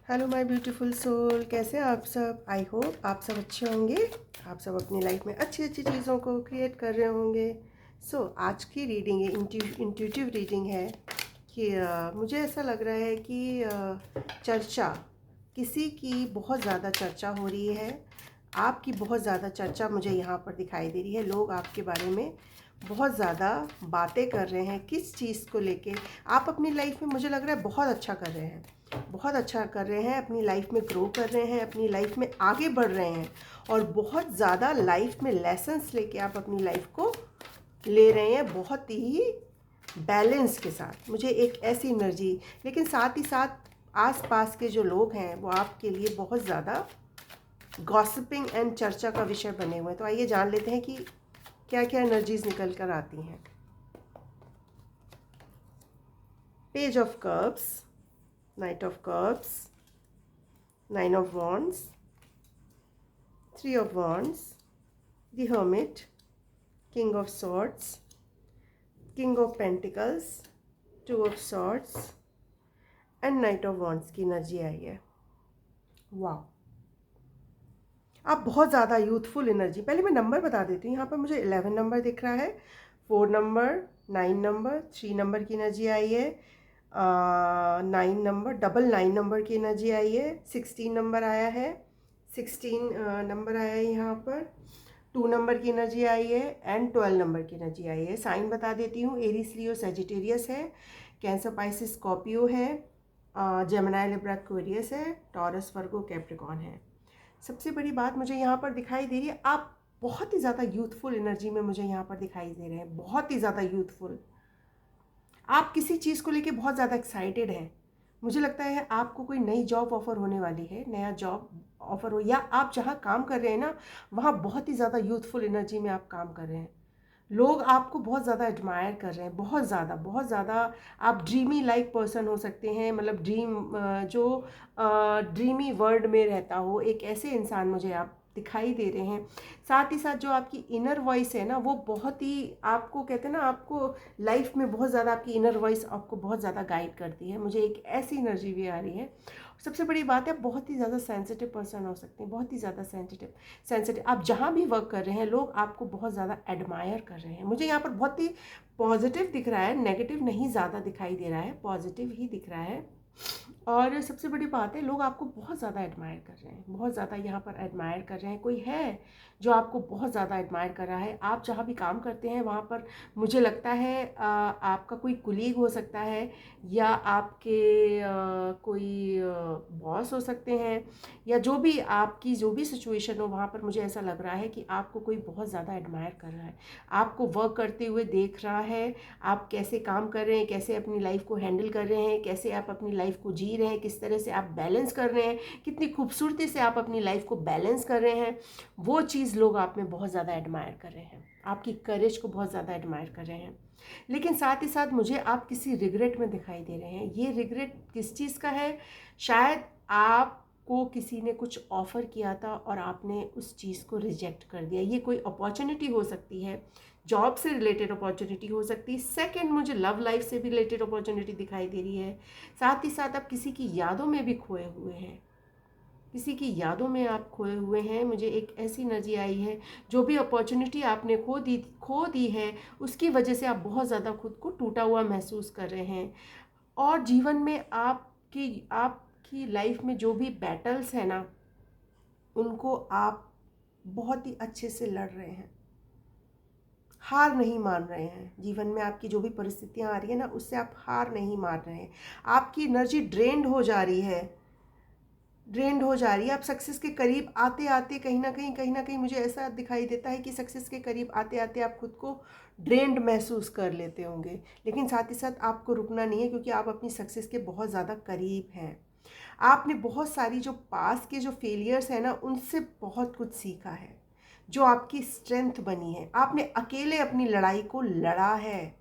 Hello my beautiful soul, कैसे हैं आप सब। आई होप आप सब अच्छे होंगे। आप सब अपनी लाइफ में अच्छी अच्छी चीज़ों को क्रिएट कर रहे होंगे। आज की रीडिंग इंट्यूटिव रीडिंग है कि मुझे ऐसा लग रहा है कि चर्चा किसी की बहुत ज़्यादा चर्चा हो रही है। आपकी बहुत ज़्यादा चर्चा मुझे यहाँ पर दिखाई दे रही है। लोग आपके बारे में बहुत ज़्यादा बातें कर रहे हैं। किस चीज़ को लेके आप अपनी लाइफ में, मुझे लग रहा है, बहुत अच्छा कर रहे हैं, बहुत अच्छा कर रहे हैं, अपनी लाइफ में ग्रो कर रहे हैं, अपनी लाइफ में आगे बढ़ रहे हैं और बहुत ज़्यादा लाइफ में लेसन्स लेके आप अपनी लाइफ को ले रहे हैं, बहुत ही बैलेंस के साथ। मुझे एक ऐसी एनर्जी, लेकिन साथ ही साथ आसपास के जो लोग हैं वो आपके लिए बहुत ज़्यादा गॉसिपिंग एंड चर्चा का विषय बने हुए हैं। तो आइए जान लेते हैं कि क्या क्या एनर्जीज निकल कर आती हैं। Page of cups, night of cups, nine of wands, three of wands, the hermit, king of swords, king of pentacles, two of swords and night of wands की एनर्जी आई है। वाह, आप बहुत ज़्यादा यूथफुल एनर्जी। पहले मैं नंबर बता देती हूँ। यहाँ पर मुझे 11 नंबर दिख रहा है, 4 नंबर, 9 नंबर, 3 नंबर की एनर्जी आई है, 9 नंबर, डबल 9 नंबर की एनर्जी आई है, 16 नंबर आया है, 16 नंबर आया है यहाँ पर, 2 नंबर की एनर्जी आई है एंड 12 नंबर की एनर्जी आई है। साइन बता देती हूँ, एरीज, लियो, सजिटेरियस है, कैंसर, पाइसिस, स्कॉर्पियो है, जेमिनी, लिब्रा, एक्वेरियस है, टॉरस, वर्गो, कैप्रिकॉर्न है। सबसे बड़ी बात मुझे यहाँ पर दिखाई दे रही है, आप बहुत ही ज़्यादा यूथफुल एनर्जी में मुझे यहाँ पर दिखाई दे रहे हैं, बहुत ही ज़्यादा यूथफुल। आप किसी चीज़ को लेके बहुत ज़्यादा एक्साइटेड हैं। मुझे लगता है आपको कोई नई जॉब ऑफर होने वाली है, नया जॉब ऑफर हो, या आप जहाँ काम कर रहे हैं ना, वहाँ बहुत ही ज़्यादा यूथफुल एनर्जी में आप काम कर रहे हैं। लोग आपको बहुत ज़्यादा एडमायर कर रहे हैं, बहुत ज़्यादा, बहुत ज़्यादा। आप ड्रीमी लाइक पर्सन हो सकते हैं, मतलब जो ड्रीमी वर्ल्ड में रहता हो, एक ऐसे इंसान मुझे आप दिखाई दे रहे हैं। साथ ही साथ जो आपकी इनर वॉइस है ना, वो बहुत ही, आपको कहते हैं ना, आपको लाइफ में बहुत ज़्यादा आपकी इनर वॉइस आपको बहुत ज़्यादा गाइड करती है। मुझे एक ऐसी एनर्जी भी आ रही है। सबसे बड़ी बात है, बहुत ही ज़्यादा सेंसिटिव पर्सन हो सकते हैं, बहुत ही ज़्यादा सेंसिटिव। आप जहाँ भी वर्क कर रहे हैं, लोग आपको बहुत ज़्यादा एडमायर कर रहे हैं। मुझे यहाँ पर बहुत ही पॉजिटिव दिख रहा है, नेगेटिव नहीं ज़्यादा दिखाई दे रहा है, पॉजिटिव ही दिख रहा है। और सबसे बड़ी बात है, लोग आपको बहुत ज़्यादा एडमायर कर रहे हैं, बहुत ज़्यादा यहाँ पर एडमायर कर रहे हैं। कोई है जो आपको बहुत ज़्यादा एडमायर कर रहा है। आप जहाँ भी काम करते हैं वहाँ पर मुझे लगता है आपका कोई कुलीग हो सकता है, या आपके कोई बॉस हो सकते हैं, या जो भी आपकी जो भी सिचुएशन हो, वहाँ पर मुझे ऐसा लग रहा है कि आपको कोई बहुत ज़्यादा एडमायर कर रहा है, आपको वर्क करते हुए देख रहा है, आप कैसे काम कर रहे हैं, कैसे अपनी लाइफ को हैंडल कर रहे हैं, कैसे आप अपनी लाइफ को जी रहे हैं, किस तरह से आप बैलेंस कर रहे हैं, कितनी खूबसूरती से आप अपनी लाइफ को बैलेंस कर रहे हैं। वो चीज़ लोग आप में बहुत ज़्यादा एडमायर कर रहे हैं, आपकी करेज को बहुत ज़्यादा एडमायर कर रहे हैं। लेकिन साथ ही साथ मुझे आप किसी रिग्रेट में दिखाई दे रहे हैं। ये रिग्रेट किस चीज़ का है? शायद आपको किसी ने कुछ ऑफ़र किया था और आपने उस चीज़ को रिजेक्ट कर दिया। ये कोई अपॉर्चुनिटी हो सकती है, जॉब से रिलेटेड अपॉर्चुनिटी हो सकती है। सेकंड, मुझे लव लाइफ से भी रिलेटेड अपॉर्चुनिटी दिखाई दे रही है। साथ ही साथ आप किसी की यादों में भी खोए हुए हैं, किसी की यादों में आप खोए हुए हैं। मुझे एक ऐसी एनर्जी आई है, जो भी अपॉर्चुनिटी आपने खो दी है, उसकी वजह से आप बहुत ज़्यादा खुद को टूटा हुआ महसूस कर रहे हैं। और जीवन में आपकी लाइफ में जो भी बैटल्स हैं ना, उनको आप बहुत ही अच्छे से लड़ रहे हैं, हार नहीं मान रहे हैं। जीवन में आपकी जो भी परिस्थितियां आ रही है ना, उससे आप हार नहीं मान रहे हैं। आपकी एनर्जी ड्रेन्ड हो जा रही है, ड्रेन्ड हो जा रही है। आप सक्सेस के करीब आते आते कहीं ना कहीं मुझे ऐसा दिखाई देता है कि सक्सेस के करीब आते आते आप खुद को ड्रेन्ड महसूस कर लेते होंगे। लेकिन साथ ही साथ आपको रुकना नहीं है, क्योंकि आप अपनी सक्सेस के बहुत ज़्यादा करीब हैं। आपने बहुत सारी जो पास के जो फेलियर्स हैं ना, उनसे बहुत कुछ सीखा है, जो आपकी स्ट्रेंथ बनी है। आपने अकेले अपनी लड़ाई को लड़ा है,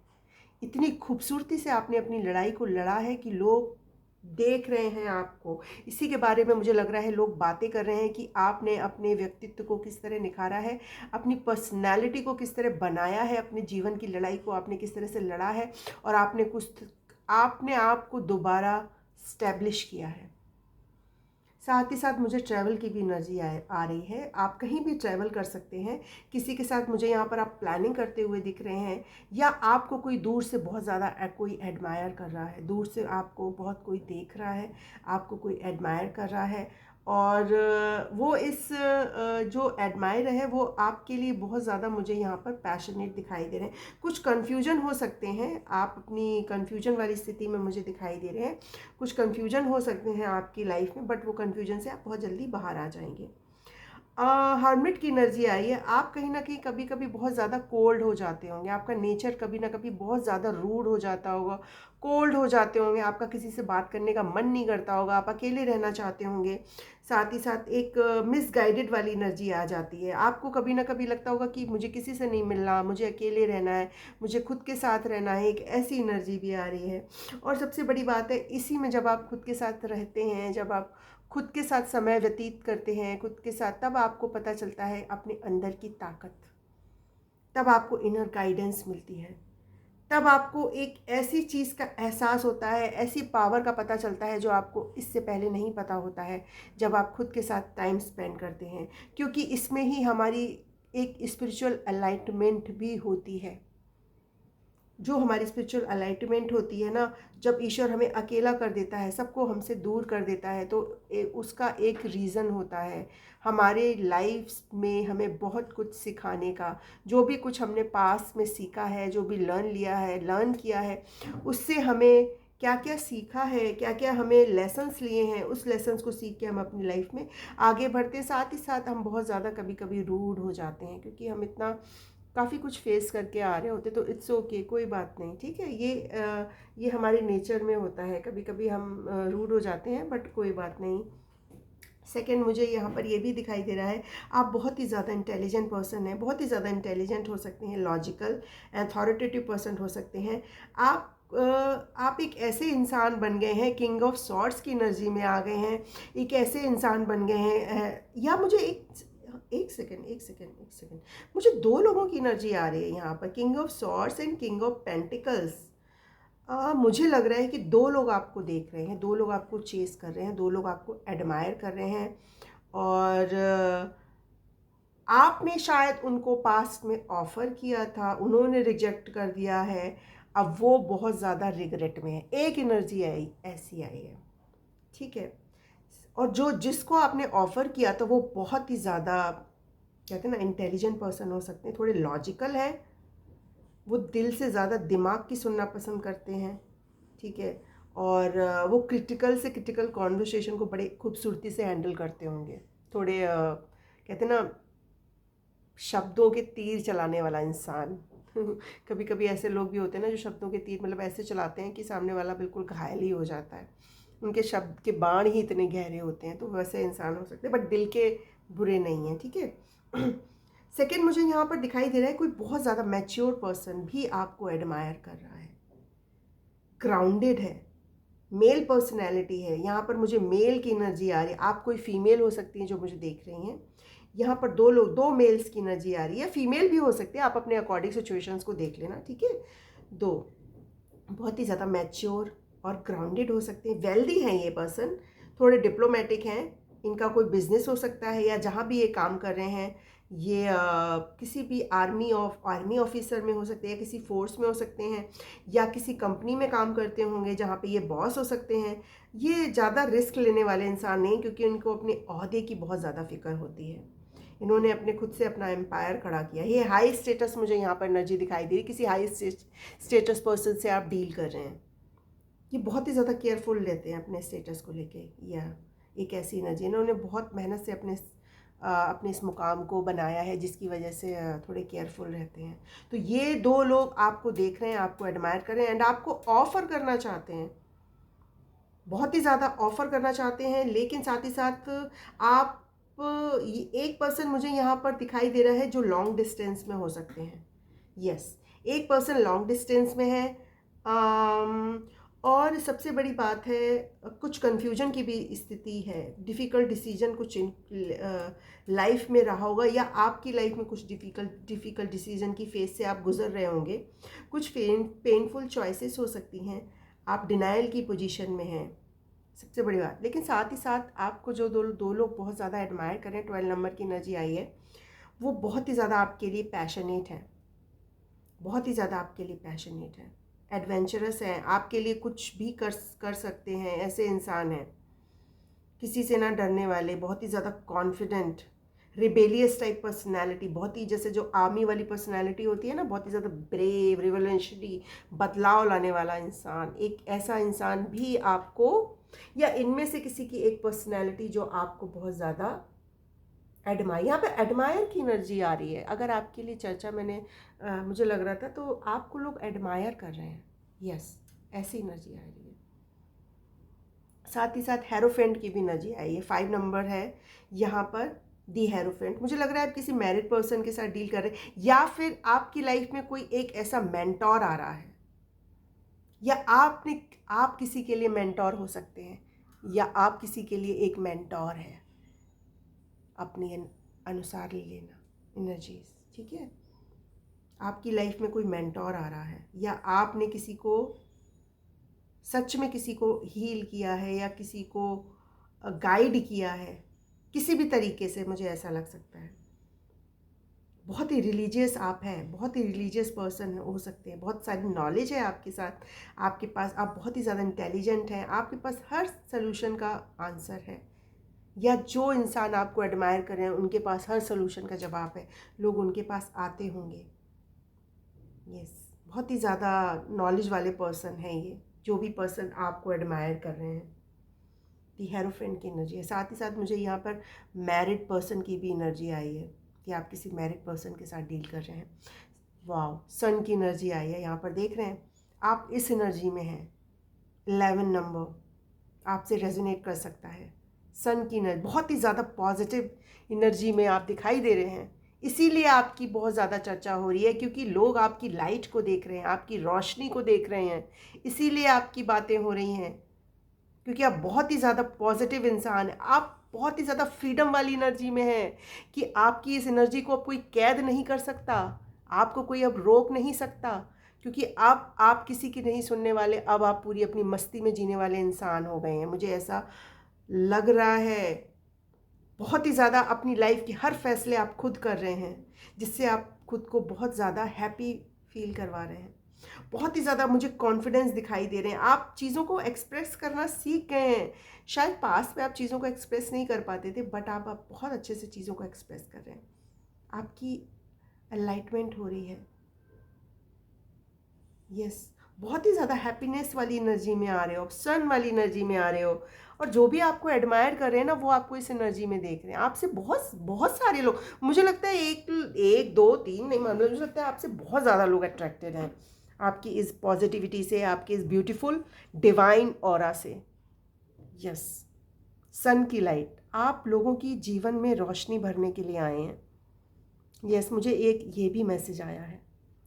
इतनी खूबसूरती से आपने अपनी लड़ाई को लड़ा है कि लोग देख रहे हैं आपको। इसी के बारे में मुझे लग रहा है लोग बातें कर रहे हैं कि आपने अपने व्यक्तित्व को किस तरह निखारा है, अपनी पर्सनैलिटी को किस तरह बनाया है, अपने जीवन की लड़ाई को आपने किस तरह से लड़ा है, और आपने आपको दोबारा स्टैब्लिश किया है। साथ ही साथ मुझे ट्रैवल की भी एनर्जी आ रही है। आप कहीं भी ट्रैवल कर सकते हैं, किसी के साथ मुझे यहाँ पर आप प्लानिंग करते हुए दिख रहे हैं, या आपको कोई दूर से बहुत ज़्यादा कोई एडमायर कर रहा है, दूर से आपको बहुत कोई देख रहा है, आपको कोई एडमायर कर रहा है, और वो इस जो एडमायर है वो आपके लिए बहुत ज़्यादा मुझे यहाँ पर पैशनेट दिखाई दे रहे हैं। कुछ कन्फ्यूजन हो सकते हैं, आप अपनी कन्फ्यूजन वाली स्थिति में मुझे दिखाई दे रहे हैं, कुछ कन्फ्यूजन हो सकते हैं आपकी लाइफ में, बट वो कन्फ्यूजन से आप बहुत जल्दी बाहर आ जाएंगे। हर्मिट की एनर्जी आई है। आप कहीं ना कहीं कभी कभी बहुत ज़्यादा कोल्ड हो जाते होंगे, आपका नेचर कभी ना कभी बहुत ज़्यादा रूड हो जाता होगा, कोल्ड हो जाते होंगे, आपका किसी से बात करने का मन नहीं करता होगा, आप अकेले रहना चाहते होंगे। साथ ही साथ एक मिसगाइडेड वाली एनर्जी आ जाती है, आपको कभी ना कभी लगता होगा कि मुझे किसी से नहीं मिलना, मुझे अकेले रहना है, मुझे खुद के साथ रहना है, एक ऐसी एनर्जी भी आ रही है। और सबसे बड़ी बात है, इसी में जब आप खुद के साथ रहते हैं, जब आप खुद के साथ समय व्यतीत करते हैं, खुद के साथ, तब आपको पता चलता है अपने अंदर की ताकत, तब आपको इनर गाइडेंस मिलती है, तब आपको एक ऐसी चीज़ का एहसास होता है, ऐसी पावर का पता चलता है जो आपको इससे पहले नहीं पता होता है, जब आप खुद के साथ टाइम स्पेंड करते हैं। क्योंकि इसमें ही हमारी एक स्पिरिचुअल अलाइटमेंट भी होती है। जो हमारी स्पिरिचुअल अलाइटमेंट होती है ना, जब ईश्वर हमें अकेला कर देता है, सबको हमसे दूर कर देता है, तो उसका एक रीज़न होता है हमारे लाइफ में हमें बहुत कुछ सिखाने का। जो भी कुछ हमने पास में सीखा है, जो भी लर्न किया है, उससे हमें क्या क्या सीखा है, क्या क्या हमें लेसन्स लिए हैं, उस लेसन्स को सीख के हम अपनी लाइफ में आगे बढ़ते हैं। साथ ही साथ हम बहुत ज़्यादा कभी कभी रूड हो जाते हैं, क्योंकि हम इतना काफ़ी कुछ फेस करके आ रहे होते, तो इट्स ओके, कोई बात नहीं, ठीक है। ये हमारे नेचर में होता है, कभी कभी हम रूड हो जाते हैं, बट कोई बात नहीं। सेकंड, मुझे यहाँ पर ये भी दिखाई दे रहा है, आप बहुत ही ज़्यादा इंटेलिजेंट पर्सन हैं, बहुत ही ज़्यादा इंटेलिजेंट हो सकते हैं, लॉजिकल अथॉरिटेटिव पर्सन हो सकते हैं। आप एक ऐसे इंसान बन गए हैं, किंग ऑफ सॉर्ड्स की एनर्जी में आ गए हैं, एक ऐसे इंसान बन गए हैं, या मुझे एक सेकेंड, मुझे दो लोगों की एनर्जी आ रही है यहाँ पर, king of swords and king of pentacles. मुझे लग रहा है कि दो लोग आपको देख रहे हैं, दो लोग आपको चेस कर रहे हैं, दो लोग आपको एडमायर कर रहे हैं, और आपने शायद उनको पास्ट में ऑफ़र किया था, उन्होंने रिजेक्ट कर दिया है, अब वो बहुत ज़्यादा रिग्रेट में है। एक एनर्जी ऐसी आई है, ठीक है। और जिसको आपने ऑफ़र किया तो वो बहुत ही ज़्यादा, कहते हैं ना, इंटेलिजेंट पर्सन हो सकते हैं, थोड़े लॉजिकल है, वो दिल से ज़्यादा दिमाग की सुनना पसंद करते हैं, ठीक है। और वो क्रिटिकल से क्रिटिकल कॉन्वर्सेशन को बड़े खूबसूरती से हैंडल करते होंगे, थोड़े कहते हैं ना, शब्दों के तीर चलाने वाला इंसान। कभी कभी ऐसे लोग भी होते हैं ना, जो शब्दों के तीर मतलब ऐसे चलाते हैं कि सामने वाला बिल्कुल घायल ही हो जाता है, उनके शब्द के बाण ही इतने गहरे होते हैं, तो वैसे इंसान हो सकते हैं, बट दिल के बुरे नहीं हैं, ठीक है। सेकेंड, मुझे यहाँ पर दिखाई दे रहा है कोई बहुत ज़्यादा मैच्योर पर्सन भी आपको एडमायर कर रहा है, ग्राउंडेड है, मेल पर्सनैलिटी है। यहाँ पर मुझे मेल की एनर्जी आ रही है, आप कोई फीमेल हो सकती हैं जो मुझे देख रही हैं। यहाँ पर दो मेल्स की एनर्जी आ रही है, फीमेल भी हो सकते हैं, आप अपने अकॉर्डिंग सिचुएशंस को देख लेना, ठीक है। दो बहुत ही ज़्यादा मैच्योर और ग्राउंडेड हो सकते हैं, वेल्दी हैं ये पर्सन, थोड़े डिप्लोमेटिक हैं, इनका कोई बिजनेस हो सकता है, या जहाँ भी ये काम कर रहे हैं ये किसी भी आर्मी ऑफिसर में हो सकते हैं, किसी फोर्स में हो सकते हैं, या किसी कंपनी में काम करते होंगे जहाँ पे ये बॉस हो सकते हैं। ये ज़्यादा रिस्क लेने वाले इंसान नहीं, क्योंकि उनको अपने ओहदे की बहुत ज़्यादा फिक्र होती है, इन्होंने अपने खुद से अपना एम्पायर खड़ा किया। ये हाई स्टेटस, मुझे यहाँ पर एनर्जी दिखाई दे रही, किसी हाई स्टेटस पर्सन से आप डील कर रहे हैं, ये बहुत ही ज़्यादा केयरफुल रहते हैं अपने स्टेटस को लेके, या एक ऐसी एनर्जी, इन्होंने बहुत मेहनत से अपने इस मुकाम को बनाया है, जिसकी वजह से थोड़े केयरफुल रहते हैं। तो ये दो लोग आपको देख रहे हैं, आपको एडमायर कर रहे हैं, एंड आपको ऑफ़र करना चाहते हैं, बहुत ही ज़्यादा ऑफ़र करना चाहते हैं। लेकिन साथ ही साथ आप, एक पर्सन मुझे यहाँ पर दिखाई दे रहा है जो लॉन्ग डिस्टेंस में हो सकते हैं, यस, एक पर्सन लॉन्ग डिस्टेंस में है। और सबसे बड़ी बात है, कुछ कन्फ्यूजन की भी स्थिति है, डिफ़िकल्ट डिसीजन कुछ लाइफ में रहा होगा, या आपकी लाइफ में कुछ डिफ़िकल्ट डिसीजन की फेज से आप गुजर रहे होंगे, कुछ पेनफुल चॉइसेस हो सकती हैं, आप डिनाइल की पोजीशन में हैं। सबसे बड़ी बात। लेकिन साथ ही साथ आपको जो दो लोग बहुत ज़्यादा एडमायर करें, 12 नंबर की एनर्जी आई है, वो बहुत ही ज़्यादा आपके लिए पैशनेट है, बहुत ही ज़्यादा आपके लिए पैशनेट है, एडवेंचरस है, आपके लिए कुछ भी कर सकते हैं, ऐसे इंसान हैं, किसी से ना डरने वाले, बहुत ही ज़्यादा कॉन्फिडेंट, रिबेलियस टाइप पर्सनैलिटी, बहुत ही जैसे जो आर्मी वाली पर्सनैलिटी होती है ना, बहुत ही ज़्यादा ब्रेव, रिवोल्यूशनरी, बदलाव लाने वाला इंसान। एक ऐसा इंसान भी आपको, या इनमें से किसी की एक पर्सनैलिटी जो आपको बहुत ज़्यादा एडमायर, यहाँ पे एडमायर की एनर्जी आ रही है। अगर आपके लिए चर्चा मुझे लग रहा था तो आपको लोग एडमायर कर रहे हैं, यस, ऐसी एनर्जी आ रही है। साथ ही साथ हेरोफेंट की भी एनर्जी आई है, 5 नंबर है यहाँ पर, दी हेरोफेंट। मुझे लग रहा है आप किसी मैरिड पर्सन के साथ डील कर रहे हैं, या फिर आपकी लाइफ में कोई एक ऐसा मेंटोर आ रहा है, या आप किसी के लिए मेंटोर हो सकते हैं, या आप किसी के लिए एक मेंटोर है। अपने अनुसार ले लेना एनर्जीज, ठीक है। आपकी लाइफ में कोई मेंटोर आ रहा है, या आपने किसी को सच में किसी को हील किया है, या किसी को गाइड किया है किसी भी तरीके से, मुझे ऐसा लग सकता है। बहुत ही रिलीजियस आप हैं, बहुत ही रिलीजियस पर्सन हो सकते हैं, बहुत सारी नॉलेज है आपके साथ, आपके पास, आप बहुत ही ज़्यादा इंटेलिजेंट हैं, आपके पास हर सलूशन का आंसर है, या जो इंसान आपको एडमायर कर रहे हैं उनके पास हर सलूशन का जवाब है, लोग उनके पास आते होंगे। यस, बहुत ही ज़्यादा नॉलेज वाले पर्सन हैं ये, जो भी पर्सन आपको एडमायर कर रहे हैं। दी हेरोफेंट की एनर्जी है। साथ ही साथ मुझे यहाँ पर मैरिड पर्सन की भी एनर्जी आई है, कि आप किसी मैरिड पर्सन के साथ डील कर रहे हैं। वाह, सन की एनर्जी आई है यहाँ पर, देख रहे हैं आप इस एनर्जी में हैं। 11 नंबर आपसे रेजोनेट कर सकता है। सन की एनर्जी, बहुत ही ज़्यादा पॉजिटिव एनर्जी में आप दिखाई दे रहे हैं, इसीलिए आपकी बहुत ज़्यादा चर्चा हो रही है, क्योंकि लोग आपकी लाइट को देख रहे हैं, आपकी रोशनी को देख रहे हैं, इसीलिए आपकी बातें हो रही हैं, क्योंकि आप बहुत ही ज़्यादा पॉजिटिव इंसान हैं। आप बहुत ही ज़्यादा फ्रीडम वाली एनर्जी में हैं, कि आपकी इस एनर्जी को अब कोई कैद नहीं कर सकता, आपको कोई अब रोक नहीं सकता, क्योंकि आप किसी की नहीं सुनने वाले, अब आप पूरी अपनी मस्ती में जीने वाले इंसान हो गए हैं, मुझे ऐसा लग रहा है। बहुत ही ज़्यादा अपनी लाइफ के हर फैसले आप खुद कर रहे हैं, जिससे आप खुद को बहुत ज़्यादा हैप्पी फील करवा रहे हैं। बहुत ही ज़्यादा मुझे कॉन्फिडेंस दिखाई दे रहे हैं, आप चीज़ों को एक्सप्रेस करना सीख गए हैं। शायद पास्ट में आप चीज़ों को एक्सप्रेस नहीं कर पाते थे, बट आप बहुत अच्छे से चीज़ों को एक्सप्रेस कर रहे हैं। आपकी एनलाइटमेंट हो रही है। यस, बहुत ही ज़्यादा हैप्पीनेस वाली एनर्जी में आ रहे हो, सन वाली एनर्जी में आ रहे हो, और जो भी आपको एडमायर कर रहे हैं ना, वो आपको इस एनर्जी में देख रहे हैं। आपसे बहुत बहुत सारे लोग, मुझे लगता है एक दो तीन नहीं, मतलब मुझे लगता है आपसे बहुत ज़्यादा लोग अट्रैक्टेड हैं, आपकी इस पॉजिटिविटी से, आपकी इस ब्यूटीफुल डिवाइन ऑरा से। यस, सन की लाइट आप लोगों की जीवन में रोशनी भरने के लिए आए हैं। यस, मुझे एक ये भी मैसेज आया है,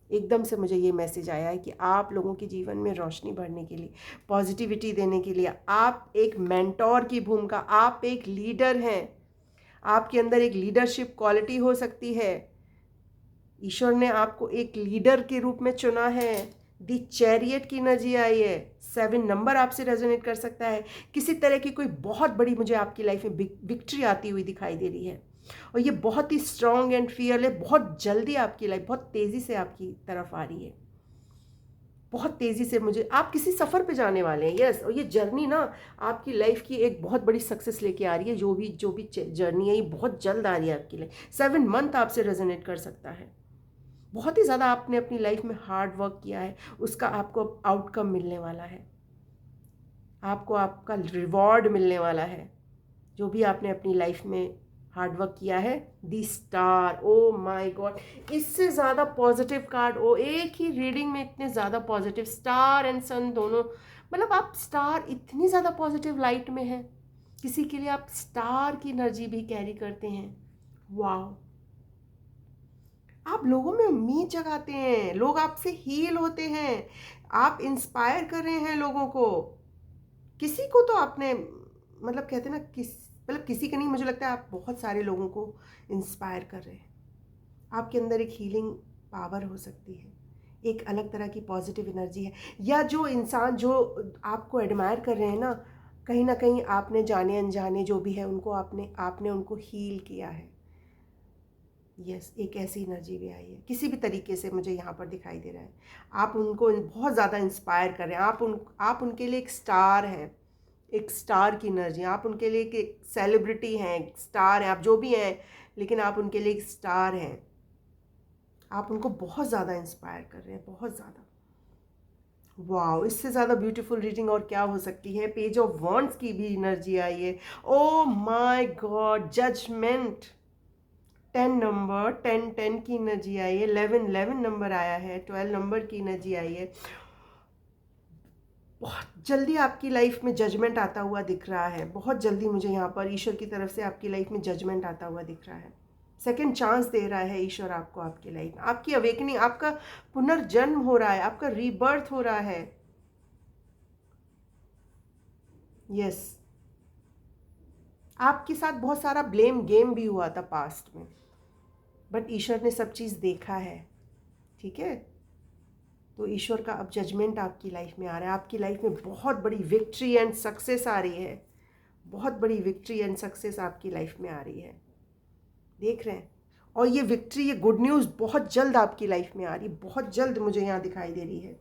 एकदम से मुझे ये मैसेज आया है, कि आप लोगों के जीवन में रोशनी भरने के लिए, पॉजिटिविटी देने के लिए, आप एक मेंटोर की भूमिका, आप एक लीडर हैं, आपके अंदर एक लीडरशिप क्वालिटी हो सकती है। ईश्वर ने आपको एक लीडर के रूप में चुना है। दी चैरियट की एनर्जी आई है, 7 नंबर आपसे रेजोनेट कर सकता है। किसी तरह की कोई बहुत बड़ी मुझे आपकी लाइफ में विक्ट्री आती हुई दिखाई दे रही है, और ये बहुत ही स्ट्रॉन्ग एंड फियर है, बहुत जल्दी आपकी लाइफ बहुत तेज़ी से आपकी तरफ आ रही है, बहुत तेज़ी से। मुझे आप किसी सफ़र पे जाने वाले हैं, यस, और ये जर्नी ना आपकी लाइफ की एक बहुत बड़ी सक्सेस लेके आ रही है। जो भी जर्नी है, ये बहुत जल्द आ रही है आपकी लाइफ। 7 मंथ आपसे रेजोनेट कर सकता है। बहुत ही ज़्यादा आपने अपनी लाइफ में हार्ड वर्क किया है, उसका आपको आउटकम मिलने वाला है, आपको आपका रिवॉर्ड मिलने वाला है, जो भी आपने अपनी लाइफ में हार्ड वर्क किया है। दी स्टार, ओ माय गॉड, इससे ज़्यादा पॉजिटिव कार्ड, ओ एक ही रीडिंग में इतने ज़्यादा पॉजिटिव, स्टार एंड सन दोनों, मतलब आप स्टार इतनी ज़्यादा पॉजिटिव लाइट में हैं, किसी के लिए आप स्टार की एनर्जी भी कैरी करते हैं। वाह, आप लोगों में उम्मीद जगाते हैं, लोग आपसे हील होते हैं, आप इंस्पायर कर रहे हैं लोगों को। किसी को तो आपने, मतलब कहते हैं ना, मतलब किसी का नहीं, मुझे लगता है आप बहुत सारे लोगों को इंस्पायर कर रहे हैं। आपके अंदर एक हीलिंग पावर हो सकती है, एक अलग तरह की पॉजिटिव एनर्जी है, या जो इंसान जो आपको एडमायर कर रहे हैं ना, कहीं ना कहीं आपने जाने अनजाने जो भी है उनको आपने उनको हील किया है। यस, एक ऐसी एनर्जी भी आई है, किसी भी तरीके से मुझे यहाँ पर दिखाई दे रहा है। आप उनको बहुत ज़्यादा इंस्पायर कर रहे हैं। आप उनके लिए एक स्टार हैं, एक स्टार की एनर्जी। आप उनके लिए एक सेलिब्रिटी हैं, एक स्टार हैं, आप जो भी हैं, लेकिन आप उनके लिए एक स्टार हैं। आप उनको बहुत ज़्यादा इंस्पायर कर रहे हैं, बहुत ज़्यादा। वाओ, इससे ज़्यादा ब्यूटीफुल रीडिंग और क्या हो सकती है। पेज ऑफ वॉन्ड्स की भी एनर्जी आई है। Oh my god, judgement. 10 number, 10 की एनर्जी आई है। 11 नंबर आया है। 12 नंबर की एनर्जी आई है। बहुत जल्दी आपकी लाइफ में जजमेंट आता हुआ दिख रहा है। बहुत जल्दी मुझे यहाँ पर ईश्वर की तरफ से आपकी लाइफ में जजमेंट आता हुआ दिख रहा है। सेकंड चांस दे रहा है ईश्वर आपको, आपकी लाइफ में आपकी अवेकनिंग, आपका पुनर्जन्म हो रहा है, आपका रीबर्थ हो रहा है। यस, आपके साथ बहुत सारा ब्लेम गेम भी हुआ था पास्ट में, बट ईश्वर ने सब चीज़ देखा है। ठीक है, तो ईश्वर का अब जजमेंट आपकी लाइफ में आ रहा है। आपकी लाइफ में बहुत बड़ी विक्ट्री एंड सक्सेस आ रही है। बहुत बड़ी विक्ट्री एंड सक्सेस आपकी लाइफ में आ रही है, देख रहे हैं। और ये विक्ट्री, ये गुड न्यूज़ बहुत जल्द आपकी लाइफ में आ रही है, बहुत जल्द मुझे यहाँ दिखाई दे रही है।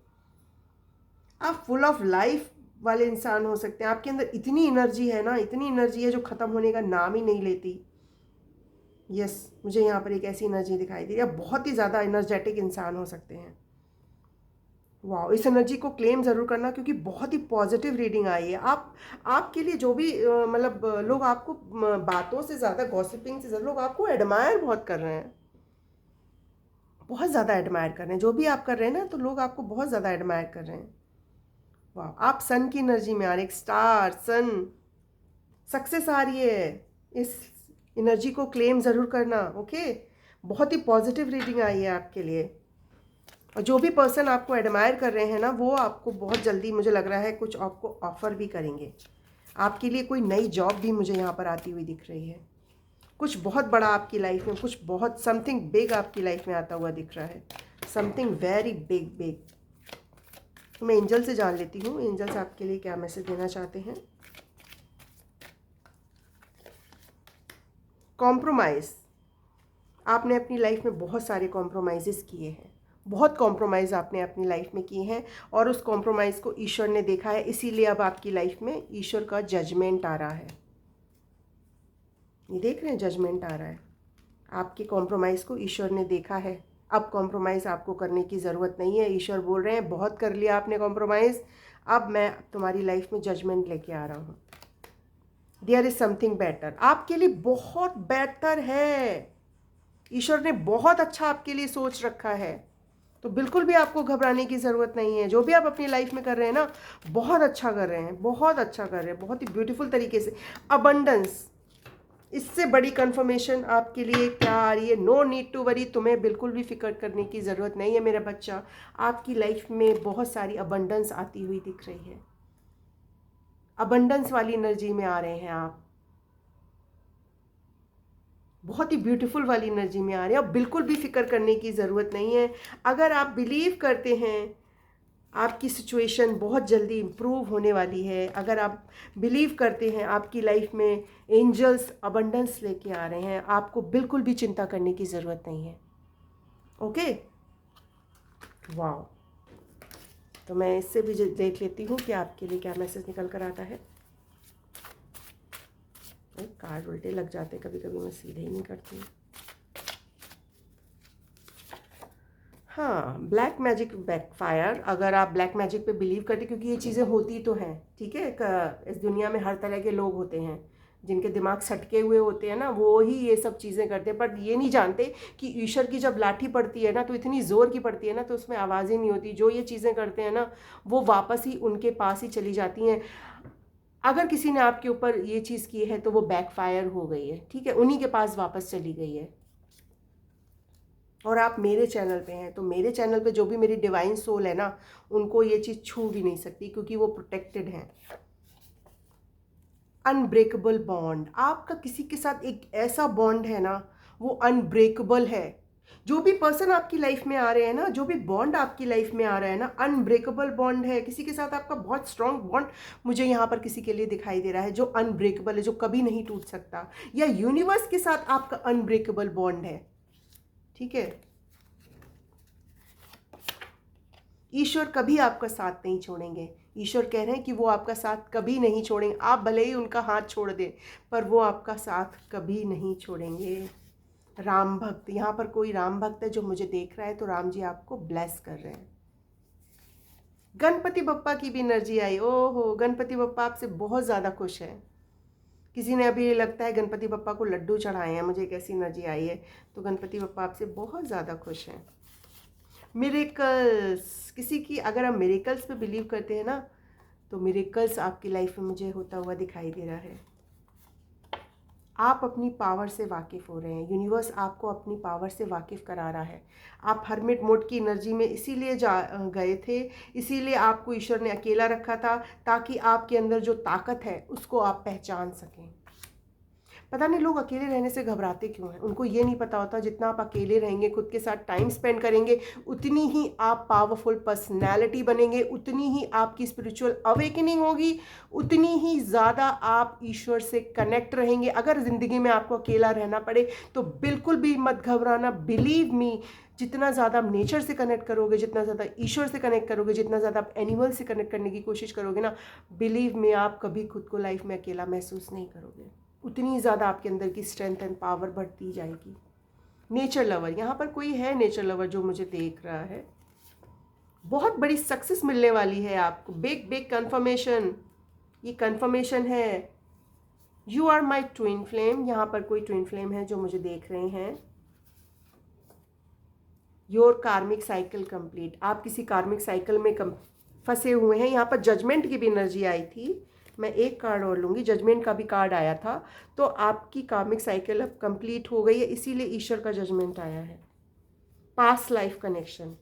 आप फुल ऑफ लाइफ वाले इंसान हो सकते हैं। आपके अंदर इतनी एनर्जी है ना, इतनी एनर्जी है जो ख़त्म होने का नाम ही नहीं लेती। यस, मुझे यहाँ पर एक ऐसी एनर्जी दिखाई दे रही है। आप बहुत ही ज़्यादा एनर्जेटिक इंसान हो सकते हैं। वाह, इस एनर्जी को क्लेम ज़रूर करना, क्योंकि बहुत ही पॉजिटिव रीडिंग आई है। आपके लिए जो भी मतलब लोग आपको बातों से ज़्यादा, गॉसिपिंग से ज़्यादा लोग आपको एडमायर बहुत कर रहे हैं, बहुत ज़्यादा एडमायर कर रहे हैं। जो भी आप कर रहे हैं ना, तो लोग आपको बहुत ज़्यादा एडमायर कर रहे हैं। वाह, आप सन की एनर्जी में आ रहे हैं, एक स्टार सन, सक्सेस आ रही है। इस एनर्जी को क्लेम ज़रूर करना। ओके, बहुत ही पॉजिटिव रीडिंग आई है आपके लिए। और जो भी पर्सन आपको एडमायर कर रहे हैं ना, वो आपको बहुत जल्दी, मुझे लग रहा है, कुछ आपको ऑफ़र भी करेंगे। आपके लिए कोई नई जॉब भी मुझे यहाँ पर आती हुई दिख रही है। कुछ बहुत बड़ा आपकी लाइफ में, कुछ बहुत समथिंग बिग आपकी लाइफ में आता हुआ दिख रहा है। Something very big big. तो मैं एंजल से जान लेती हूँ, एंजल्स आपके लिए क्या मैसेज देना चाहते हैं। कॉम्प्रोमाइज़, आपने अपनी लाइफ में बहुत सारे कॉम्प्रोमाइज़ किए हैं, बहुत कॉम्प्रोमाइज़ आपने अपनी लाइफ में किए हैं, और उस कॉम्प्रोमाइज़ को ईश्वर ने देखा है। इसीलिए अब आपकी लाइफ में ईश्वर का जजमेंट आ रहा है। ये देख रहे हैं, जजमेंट आ रहा है। आपके कॉम्प्रोमाइज़ को ईश्वर ने देखा है। अब कॉम्प्रोमाइज़ आपको करने की ज़रूरत नहीं है। ईश्वर बोल रहे हैं, बहुत कर लिया आपने कॉम्प्रोमाइज़, अब मैं तुम्हारी लाइफ में जजमेंट लेके आ रहा हूँ। देयर इज़ समथिंग बेटर, आपके लिए बहुत बेहतर है। ईश्वर ने बहुत अच्छा आपके लिए सोच रखा है, तो बिल्कुल भी आपको घबराने की ज़रूरत नहीं है। जो भी आप अपनी लाइफ में कर रहे हैं ना, बहुत अच्छा कर रहे हैं, बहुत अच्छा कर रहे हैं, बहुत ही ब्यूटीफुल तरीके से। अबंडेंस, इससे बड़ी कंफर्मेशन आपके लिए क्या आ रही है। नो नीड टू वरी, तुम्हें बिल्कुल भी फिक्र करने की ज़रूरत नहीं है मेरा बच्चा। आपकी लाइफ में बहुत सारी अबंडेंस आती हुई दिख रही है। अबंडेंस वाली एनर्जी में आ रहे हैं आप, बहुत ही ब्यूटीफुल वाली एनर्जी में आ रहे हैं। अब बिल्कुल भी फिक्र करने की ज़रूरत नहीं है। अगर आप बिलीव करते हैं, आपकी सिचुएशन बहुत जल्दी इम्प्रूव होने वाली है। अगर आप बिलीव करते हैं, आपकी लाइफ में एंजल्स अबंडेंस लेके आ रहे हैं, आपको बिल्कुल भी चिंता करने की ज़रूरत नहीं है। Okay, wow. तो मैं इससे भी देख लेती हूँ कि आपके लिए क्या मैसेज निकल कर आता है। कार्ड उल्टे लग जाते कभी कभी, मैं सीधे ही नहीं करती हूँ। हाँ, ब्लैक मैजिक बैकफायर। अगर आप ब्लैक मैजिक पे बिलीव करते, क्योंकि ये चीज़ें होती तो हैं, ठीक है। इस दुनिया में हर तरह के लोग होते हैं, जिनके दिमाग सटके हुए होते हैं ना, वो ही ये सब चीज़ें करते हैं, बट ये नहीं जानते कि ईश्वर की जब लाठी पड़ती है ना, तो इतनी ज़ोर की पड़ती है ना, तो उसमें आवाज़ ही नहीं होती। जो ये चीज़ें करते हैं ना, वो वापस ही उनके पास ही चली जाती हैं। अगर किसी ने आपके ऊपर ये चीज़ की है, तो वो बैकफायर हो गई है, ठीक है, उन्हीं के पास वापस चली गई है। और आप मेरे चैनल पे हैं, तो मेरे चैनल पे जो भी मेरी डिवाइन सोल है ना, उनको ये चीज़ छू भी नहीं सकती, क्योंकि वो प्रोटेक्टेड हैं। अनब्रेकेबल बॉन्ड, आपका किसी के साथ एक ऐसा बॉन्ड है ना, वो अनब्रेकेबल है। जो भी पर्सन आपकी लाइफ में आ रहे हैं ना, जो भी बॉन्ड आपकी लाइफ में आ रहा है ना, अनब्रेकेबल बॉन्ड है। किसी के साथ आपका बहुत स्ट्रांग बॉन्ड मुझे यहाँ पर किसी के लिए दिखाई दे रहा है, जो अनब्रेकेबल है, जो कभी नहीं टूट सकता, या यूनिवर्स के साथ आपका अनब्रेकेबल बॉन्ड है। ठीक है, ईश्वर कभी आपका साथ नहीं छोड़ेंगे। ईश्वर कह रहे हैं कि वो आपका साथ कभी नहीं छोड़ेंगे। आप भले ही उनका हाथ छोड़ दें, पर वो आपका साथ कभी नहीं छोड़ेंगे। राम भक्त, यहाँ पर कोई राम भक्त है जो मुझे देख रहा है, तो राम जी आपको ब्लेस कर रहे हैं। गणपति बप्पा की भी एनर्जी आई। ओहो, गणपति बप्पा आपसे बहुत ज़्यादा खुश है। किसी ने अभी लगता है गणपति बप्पा को लड्डू चढ़ाए हैं, मुझे कैसी एनर्जी आई है। तो गणपति बप्पा आपसे बहुत ज़्यादा खुश हैं। मिरेकल्स, किसी की, अगर आप मिरेकल्स पे बिलीव करते हैं ना, तो मिरेकल्स आपकी लाइफ में मुझे होता हुआ दिखाई दे रहा है। आप अपनी पावर से वाकिफ़ हो रहे हैं, यूनिवर्स आपको अपनी पावर से वाकिफ़ करा रहा है। आप हर्मिट मोड की एनर्जी में इसीलिए गए थे, इसीलिए आपको ईश्वर ने अकेला रखा था, ताकि आपके अंदर जो ताकत है उसको आप पहचान सकें। पता नहीं लोग अकेले रहने से घबराते क्यों हैं। उनको ये नहीं पता होता जितना आप अकेले रहेंगे, खुद के साथ टाइम स्पेंड करेंगे, उतनी ही आप पावरफुल पर्सनैलिटी बनेंगे, उतनी ही आपकी स्पिरिचुअल अवेकनिंग होगी, उतनी ही ज़्यादा आप ईश्वर से कनेक्ट रहेंगे। अगर ज़िंदगी में आपको अकेला रहना पड़े तो बिल्कुल भी मत घबराना। बिलीव मी, जितना ज़्यादा आप नेचर से कनेक्ट करोगे, जितना ज़्यादा ईश्वर से कनेक्ट करोगे, जितना ज़्यादा आप एनिमल से कनेक्ट करने की कोशिश करोगे ना, बिलीव मी, आप कभी खुद को लाइफ में अकेला महसूस नहीं करोगे। उतनी ज़्यादा आपके अंदर की स्ट्रेंथ एंड पावर बढ़ती जाएगी। नेचर लवर, यहाँ पर कोई है नेचर लवर जो मुझे देख रहा है। बहुत बड़ी सक्सेस मिलने वाली है आपको, बिग बिग कन्फर्मेशन। ये कन्फर्मेशन है। You are my twin flame, यहाँ पर कोई ट्विन फ्लेम है जो मुझे देख रहे हैं। योर कार्मिक साइकिल कंप्लीट, आप किसी कार्मिक साइकिल में फंसे हुए हैं। यहाँ पर जजमेंट की भी एनर्जी आई थी। मैं एक कार्ड और लूँगी, जजमेंट का भी कार्ड आया था। तो आपकी कार्मिक साइकिल अब कंप्लीट हो गई है, इसीलिए ईश्वर का जजमेंट आया है। पास्ट लाइफ कनेक्शन,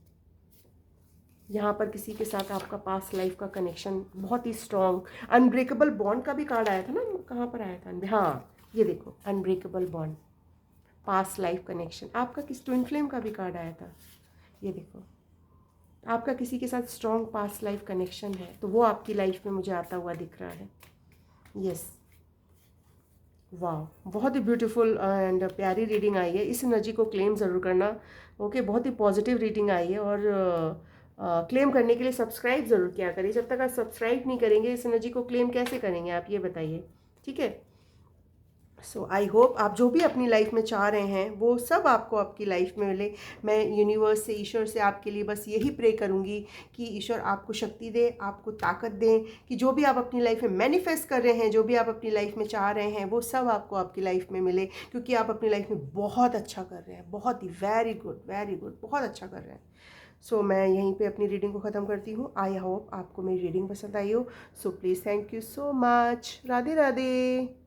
यहाँ पर किसी के साथ आपका पास्ट लाइफ का कनेक्शन बहुत ही स्ट्रॉन्ग। अनब्रेकेबल बॉन्ड का भी कार्ड आया था ना, कहाँ पर आया था? हाँ, ये देखो, unbreakable bond, past life connection. आपका किस ट्विन फ्लेम का भी कार्ड आया था, ये देखो। आपका किसी के साथ स्ट्रॉन्ग पास्ट लाइफ कनेक्शन है, तो वो आपकी लाइफ में मुझे आता हुआ दिख रहा है। यस, वाह, बहुत ही ब्यूटीफुल एंड प्यारी रीडिंग आई है। इस एनर्जी को क्लेम ज़रूर करना। ओके, बहुत ही पॉजिटिव रीडिंग आई है। और क्लेम करने के लिए सब्सक्राइब ज़रूर किया करिए। जब तक आप सब्सक्राइब नहीं करेंगे, इस एनर्जी को क्लेम कैसे करेंगे आप, ये बताइए। ठीक है, सो आई होप आप जो भी अपनी लाइफ में चाह रहे हैं वो सब आपको आपकी लाइफ में मिले। मैं यूनिवर्स से, ईश्वर से आपके लिए बस यही प्रे करूँगी कि ईश्वर आपको शक्ति दे, आपको ताकत दें, कि जो भी आप अपनी लाइफ में मैनिफेस्ट कर रहे हैं, जो भी आप अपनी लाइफ में चाह रहे हैं, वो सब आपको आपकी लाइफ में मिले। क्योंकि आप अपनी लाइफ में बहुत अच्छा कर रहे हैं, बहुत ही वेरी गुड, बहुत अच्छा कर रहे हैं। सो मैं यहीं पे अपनी रीडिंग को ख़त्म करती हूँ। आई होप आपको मेरी रीडिंग पसंद आई हो। So please, thank you so much. Radhe Radhe.